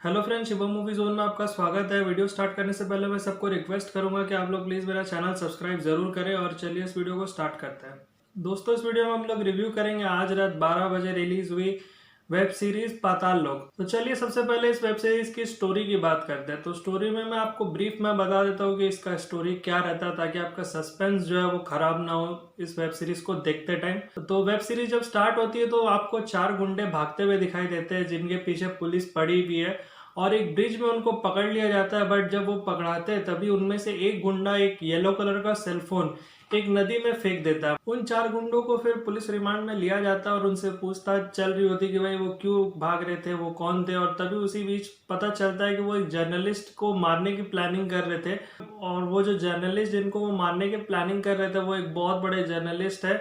Hello friends, Shivam movie zone में आपका स्वागत है। वीडियो स्टार्ट करने से पहले मैं सबको रिक्वेस्ट करूंगा कि आप लोग प्लीज़ मेरा चैनल सब्सक्राइब जरूर करें और चलिए इस वीडियो को स्टार्ट करते हैं। दोस्तों, इस वीडियो में हम लोग रिव्यू करेंगे आज रात 12 बजे रिलीज हुई वेब सीरीज पाताल लोक। तो चलिए सबसे पहले इस वेब सीरीज की स्टोरी की बात करते हैं। तो स्टोरी में मैं आपको ब्रीफ में बता देता हूँ कि इसका स्टोरी क्या रहता है, ताकि आपका सस्पेंस जो है वो खराब ना हो इस वेब सीरीज को देखते टाइम। तो वेब सीरीज जब स्टार्ट होती है तो आपको 4 गुंडे भागते हुए दिखाई देते हैं, जिनके पीछे पुलिस पड़ी हुई है और एक ब्रिज में उनको पकड़ लिया जाता है। बट जब वो पकड़ाते हैं तभी उनमें से एक गुंडा एक येलो कलर का सेलफोन एक नदी में फेंक देता है। उन 4 गुंडों को फिर पुलिस रिमांड में लिया जाता है और उनसे पूछताछ चल रही होती कि भाई वो क्यों भाग रहे थे, वो कौन थे। और तभी उसी बीच पता चलता है कि वो एक जर्नलिस्ट को मारने की प्लानिंग कर रहे थे, और वो जो जर्नलिस्ट जिनको वो मारने की प्लानिंग कर रहे थे वो एक बहुत बड़े जर्नलिस्ट है।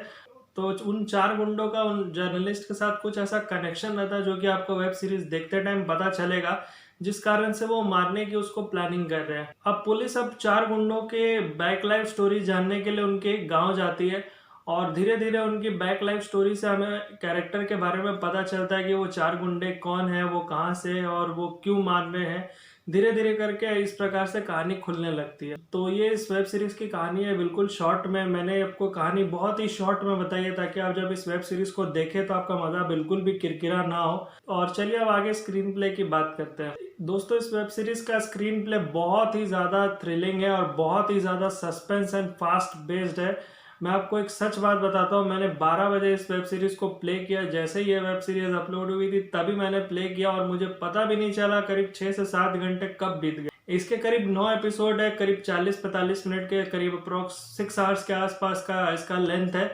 तो उन 4 गुंडों का उन जर्नलिस्ट के साथ कुछ ऐसा कनेक्शन रहता है जो कि आपको वेब सीरीज देखते टाइम पता चलेगा, जिस कारण से वो मारने की उसको प्लानिंग कर रहे हैं। अब पुलिस 4 गुंडों के बैक लाइफ स्टोरी जानने के लिए उनके गांव जाती है, और धीरे धीरे उनकी बैक लाइफ स्टोरी से हमें कैरेक्टर के बारे में पता चलता है कि वो 4 गुंडे कौन है, वो कहाँ से है और वो क्यों मार रहे हैं। धीरे धीरे करके इस प्रकार से कहानी खुलने लगती है। तो ये इस वेब सीरीज की कहानी है, बिल्कुल शॉर्ट में मैंने आपको कहानी बहुत ही शॉर्ट में बताई है, ताकि आप जब इस वेब सीरीज को देखें तो आपका मजा बिल्कुल भी किरकिरा ना हो। और चलिए अब आगे स्क्रीन प्ले की बात करते हैं। दोस्तों, इस वेब सीरीज का स्क्रीन प्ले बहुत ही ज्यादा थ्रिलिंग है और बहुत ही ज्यादा सस्पेंस एंड फास्ट बेस्ड है। मैं आपको एक सच बात बताता हूँ, मैंने 12 बजे इस वेब सीरीज को प्ले किया। जैसे ही ये वेब सीरीज अपलोड हुई थी तभी मैंने प्ले किया और मुझे पता भी नहीं चला करीब 6 से 7 घंटे कब बीत गए। इसके करीब 9 एपिसोड है, करीब 40-45 मिनट के करीब, अप्रोक्स 6 आवर्स के आसपास का इसका लेंथ है।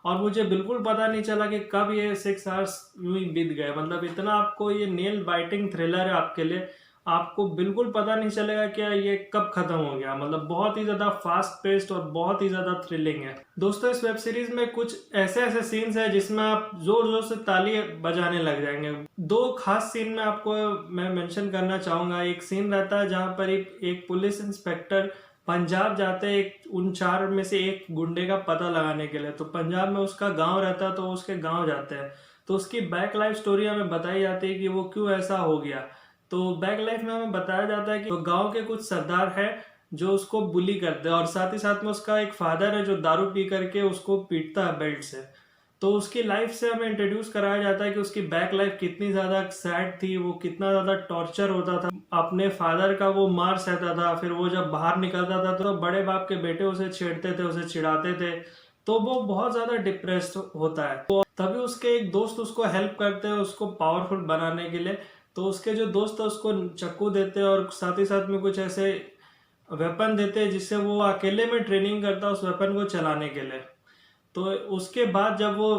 और मुझे बिल्कुल पता नहीं चला कि कब ये 6 आवर्स यूं ही बीत गए। मतलब इतना आपको ये नेल बाइटिंग थ्रिलर है आपके लिए, आपको बिल्कुल पता नहीं चलेगा कि ये कब खत्म हो गया। मतलब बहुत ही ज्यादा फास्ट पेस्ड और बहुत ही ज्यादा थ्रिलिंग है। दोस्तों, इस वेब सीरीज में कुछ ऐसे ऐसे सीन्स है जिसमें आप जोर जोर से ताली बजाने लग जाएंगे। 2 खास सीन में आपको मैं मेंशन करना चाहूंगा। एक सीन रहता है जहां पर एक पुलिस इंस्पेक्टर पंजाब जाते हैं उन 4 में से एक गुंडे का पता लगाने के लिए। तो पंजाब में उसका गांव रहता है, तो उसके गांव जाते हैं। तो उसकी बैक लाइफ स्टोरी हमें बताई जाती है कि वो क्यों ऐसा हो गया। तो बैक लाइफ में हमें बताया जाता है कि तो गांव के कुछ सरदार हैं जो उसको बुली करते हैं, और साथ ही साथ में उसका एक फादर है जो दारू पी करके उसको पीटता है बेल्ट से। तो उसकी लाइफ से हमें इंट्रोड्यूस कराया जाता है कि उसकी बैक लाइफ कितनी ज्यादा सैड थी, वो कितना ज्यादा टॉर्चर होता था, अपने फादर का वो मार सहता था। फिर वो जब बाहर निकलता था तो बड़े बाप के बेटे उसे छेड़ते थे, उसे चिढ़ाते थे, तो वो बहुत ज्यादा डिप्रेस्ड होता है। तो तभी उसके एक दोस्त उसको हेल्प करते हैं उसको पावरफुल बनाने के लिए। तो उसके जो दोस्त है उसको चाकू देते हैं और साथ ही साथ में कुछ ऐसे वेपन देते हैं जिससे वो अकेले में ट्रेनिंग करता है उस वेपन को चलाने के लिए। तो उसके बाद जब वो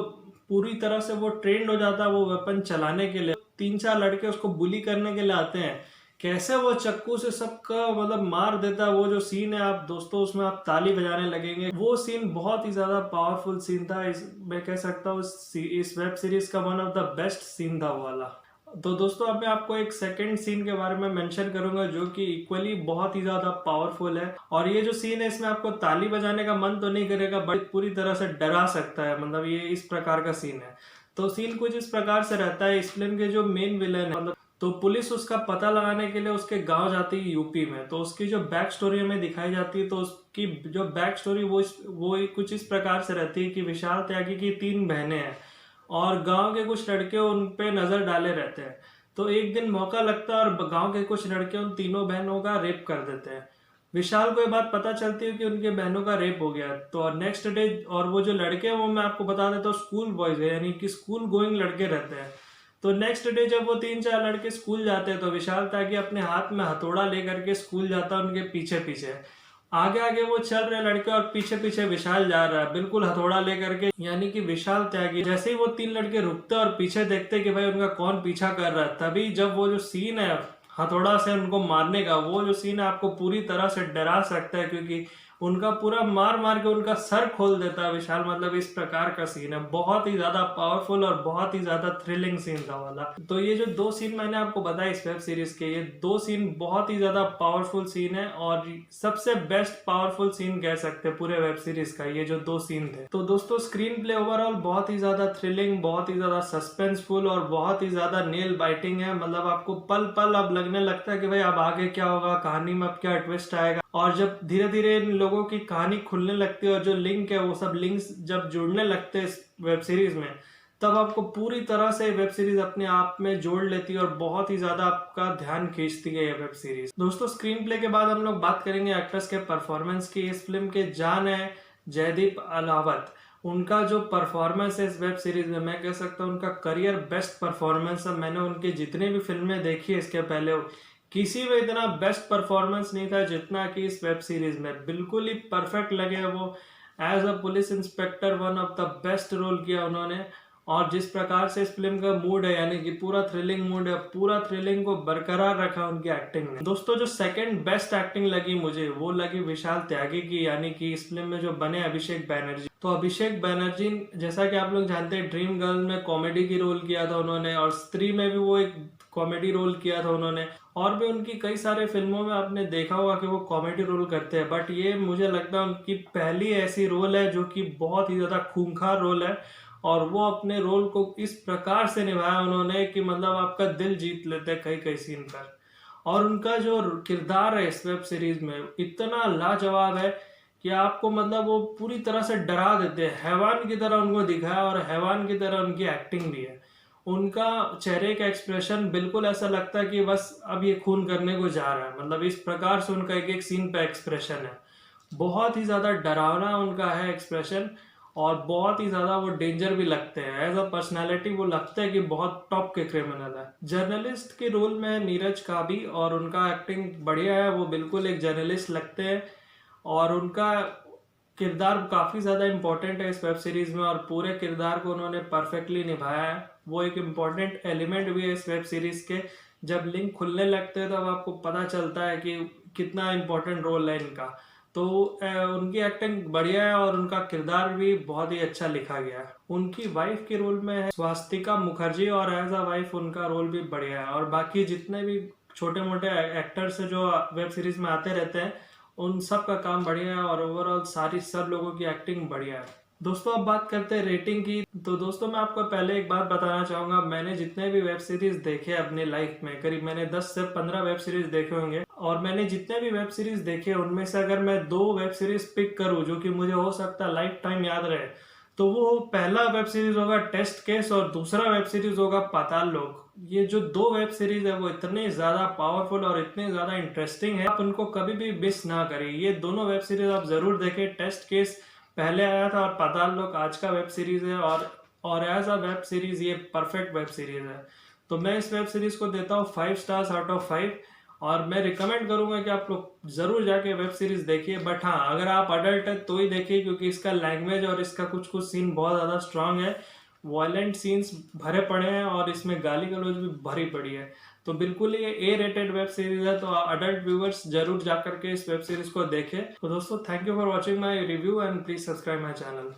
पूरी तरह से वो ट्रेंड हो जाता है वो वेपन चलाने के लिए, 3-4 लड़के उसको बुली करने के लिए आते हैं। कैसे वो चक्कू से सबका मतलब मार देता है, वो जो सीन है आप दोस्तों उसमें आप ताली बजाने लगेंगे। वो सीन बहुत ही ज्यादा पावरफुल सीन था। मैं कह सकता हूँ इस वेब सीरीज का one of the best scene था वो वाला। तो दोस्तों, अब मैं आपको एक सेकंड सीन के बारे में मेंशन करूंगा जो कि इक्वली बहुत ही ज्यादा पावरफुल है। और ये जो सीन है इसमें आपको ताली बजाने का मन तो नहीं करेगा, बट पूरी तरह से डरा सकता है। मतलब ये इस प्रकार का सीन है। तो सीन कुछ इस प्रकार से रहता है। इस फिल्म के जो मेन विलन है, मतलब तो पुलिस उसका पता लगाने के लिए उसके गांव जाती है यूपी में। तो उसकी जो बैक स्टोरी हमें दिखाई जाती है, तो उसकी जो बैक स्टोरी वो कुछ इस प्रकार से रहती है कि विशाल त्यागी की 3 बहनें हैं और गांव के कुछ लड़के उन पे नजर डाले रहते हैं। तो एक दिन मौका लगता है और गांव के कुछ लड़के उन तीनों बहनों का रेप कर देते हैं। विशाल को ये बात पता चलती है कि उनके बहनों का रेप हो गया। तो नेक्स्ट डे, और वो जो लड़के हैं वो मैं आपको बता देता हूँ स्कूल बॉयज है, यानी कि स्कूल गोइंग लड़के रहते हैं। तो नेक्स्ट डे जब वो 3-4 लड़के स्कूल जाते हैं तो विशाल ताकि अपने हाथ में हथौड़ा लेकर के स्कूल जाता है उनके पीछे पीछे। आगे आगे वो चल रहे लड़के और पीछे पीछे विशाल जा रहा है बिल्कुल हथौड़ा लेकर के, यानी कि विशाल त्यागी। जैसे ही वो 3 लड़के रुकते और पीछे देखते कि भाई उनका कौन पीछा कर रहा है, तभी जब वो जो सीन है हथौड़ा से उनको मारने का, वो जो सीन है आपको पूरी तरह से डरा सकता है, क्योंकि उनका पूरा मार मार के उनका सर खोल देता है विशाल। मतलब इस प्रकार का सीन है, बहुत ही ज्यादा पावरफुल और बहुत ही ज्यादा थ्रिलिंग सीन था वाला। तो ये जो 2 सीन मैंने आपको बताया इस वेब सीरीज के, ये 2 सीन बहुत ही ज्यादा पावरफुल सीन है और सबसे बेस्ट पावरफुल सीन कह सकते हैं पूरे वेब सीरीज का, ये जो 2 सीन थे। तो दोस्तों स्क्रीन प्ले ओवरऑल बहुत ही ज्यादा थ्रिलिंग, बहुत ही ज्यादा सस्पेंसफुल और बहुत ही ज्यादा नेल बाइटिंग है। मतलब आपको पल पल अब लगने लगता है कि भाई अब आगे क्या होगा, कहानी में अब क्या ट्विस्ट आएगा। और जब धीरे धीरे इन लोगों की कहानी खुलने लगती है और जो लिंक है वो सब लिंक्स जब जुड़ने लगते हैं इस वेब सीरीज में, तब आपको पूरी तरह से वेब सीरीज अपने आप में जोड़ लेती है और बहुत ही ज्यादा आपका ध्यान खींचती है ये वेब सीरीज। दोस्तों स्क्रीन प्ले के बाद हम लोग बात करेंगे एक्ट्रेस के परफॉर्मेंस की। इस फिल्म के जान है जयदीप अलावत। उनका जो परफॉर्मेंस है इस वेब सीरीज में, मैं कह सकता हूँ उनका करियर बेस्ट परफॉर्मेंस है। मैंने उनकी जितनी भी फिल्में देखी है इसके पहले, किसी में इतना बेस्ट परफॉर्मेंस नहीं था जितना कि इस वेब सीरीज में। बिल्कुल ही परफेक्ट लगे वो। As a police inspector one of the best role किया उन्होंने। और जिस प्रकार से इस फिल्म का मूड है, यानी कि पूरा थ्रिलिंग मूड है, पूरा थ्रिलिंग को बरकरार रखा उनकी एक्टिंग ने। दोस्तों जो सेकंड बेस्ट एक्टिंग लगी मुझे, वो लगी विशाल त्यागी की, यानी कि इस फिल्म में जो बने अभिषेक बैनर्जी। तो अभिषेक बैनर्जी, जैसा कि आप लोग जानते हैं, ड्रीम गर्ल में कॉमेडी की रोल किया था उन्होंने और स्त्री में भी वो एक कॉमेडी रोल किया था उन्होंने। और भी उनकी कई सारे फिल्मों में आपने देखा होगा कि वो कॉमेडी रोल करते हैं, बट ये मुझे लगता है उनकी पहली ऐसी रोल है जो कि बहुत ही ज्यादा खूंखार रोल है। और वो अपने रोल को इस प्रकार से निभाया उन्होंने कि मतलब आपका दिल जीत लेते हैं कई कई सीन पर। और उनका जो किरदार है इस वेब सीरीज में इतना लाजवाब है कि आपको मतलब वो पूरी तरह से डरा देते हैं। हैवान की तरह उनको दिखाया और हैवान की तरह उनकी एक्टिंग भी है। उनका चेहरे का एक्सप्रेशन बिल्कुल ऐसा लगता है कि बस अब ये खून करने को जा रहा है। मतलब इस प्रकार से उनका एक एक सीन पे एक्सप्रेशन है। बहुत ही ज्यादा डरावना उनका है एक्सप्रेशन और बहुत ही ज्यादा वो डेंजर भी लगते हैं। एज अ पर्सनैलिटी वो लगता है कि बहुत टॉप के क्रिमिनल है। जर्नलिस्ट के रोल में है नीरज काबी और उनका एक्टिंग बढ़िया है। वो बिल्कुल एक जर्नलिस्ट लगते हैं और उनका किरदार काफी ज्यादा इंपॉर्टेंट है इस वेब सीरीज में और पूरे किरदार को उन्होंने परफेक्टली निभाया है। वो एक इम्पॉर्टेंट एलिमेंट भी है इस वेब सीरीज के। जब लिंक खुलने लगते हैं तब आपको पता चलता है कि कितना इम्पोर्टेंट रोल है इनका। तो उनकी एक्टिंग बढ़िया है और उनका किरदार भी बहुत ही अच्छा लिखा गया है। उनकी वाइफ के रोल में है स्वास्तिका मुखर्जी और एज अ वाइफ उनका रोल भी बढ़िया है। और बाकी जितने भी छोटे मोटे एक्टर्स जो वेब सीरीज में आते रहते हैं उन सब का काम बढ़िया है और ओवरऑल सारी सब लोगों की एक्टिंग बढ़िया है। दोस्तों अब बात करते हैं रेटिंग की। तो दोस्तों मैं आपको पहले एक बात बताना चाहूंगा, मैंने जितने भी वेब सीरीज देखे अपनी लाइफ में, करीब मैंने 10 से 15 वेब सीरीज देखे होंगे और मैंने जितने भी वेब सीरीज देखे उनमें से अगर मैं 2 वेब सीरीज पिक करूं जो कि मुझे हो सकता है लाइफ टाइम याद रहे, तो वो पहला वेब सीरीज होगा टेस्ट केस और दूसरा वेब सीरीज होगा पाताल लोक। ये जो 2 वेब सीरीज है वो इतने ज्यादा पावरफुल और इतने ज्यादा इंटरेस्टिंग है, आप उनको कभी भी मिस ना करें। ये दोनों वेब सीरीज आप जरूर देखें। टेस्ट केस पहले आया था और पाताल लोक आज का वेब सीरीज है और एज अ वेब सीरीज ये परफेक्ट वेब सीरीज है। तो मैं इस वेब सीरीज को देता हूँ 5 स्टार्स आउट ऑफ 5 और मैं रिकमेंड करूंगा कि आप लोग जरूर जाके वेब सीरीज देखिए। बट हाँ, अगर आप अडल्ट है तो ही देखिए क्योंकि इसका लैंग्वेज और इसका कुछ कुछ सीन बहुत ज्यादा स्ट्रांग है। वायलेंट सीन्स भरे पड़े हैं और इसमें गाली गलौज भी भरी पड़ी है। तो बिल्कुल ये ए रेटेड वेब सीरीज है, तो अडल्ट व्यूवर्स जरूर जाकर के इस वेब सीरीज को देखें। तो दोस्तों thank you for watching my review and please subscribe my channel.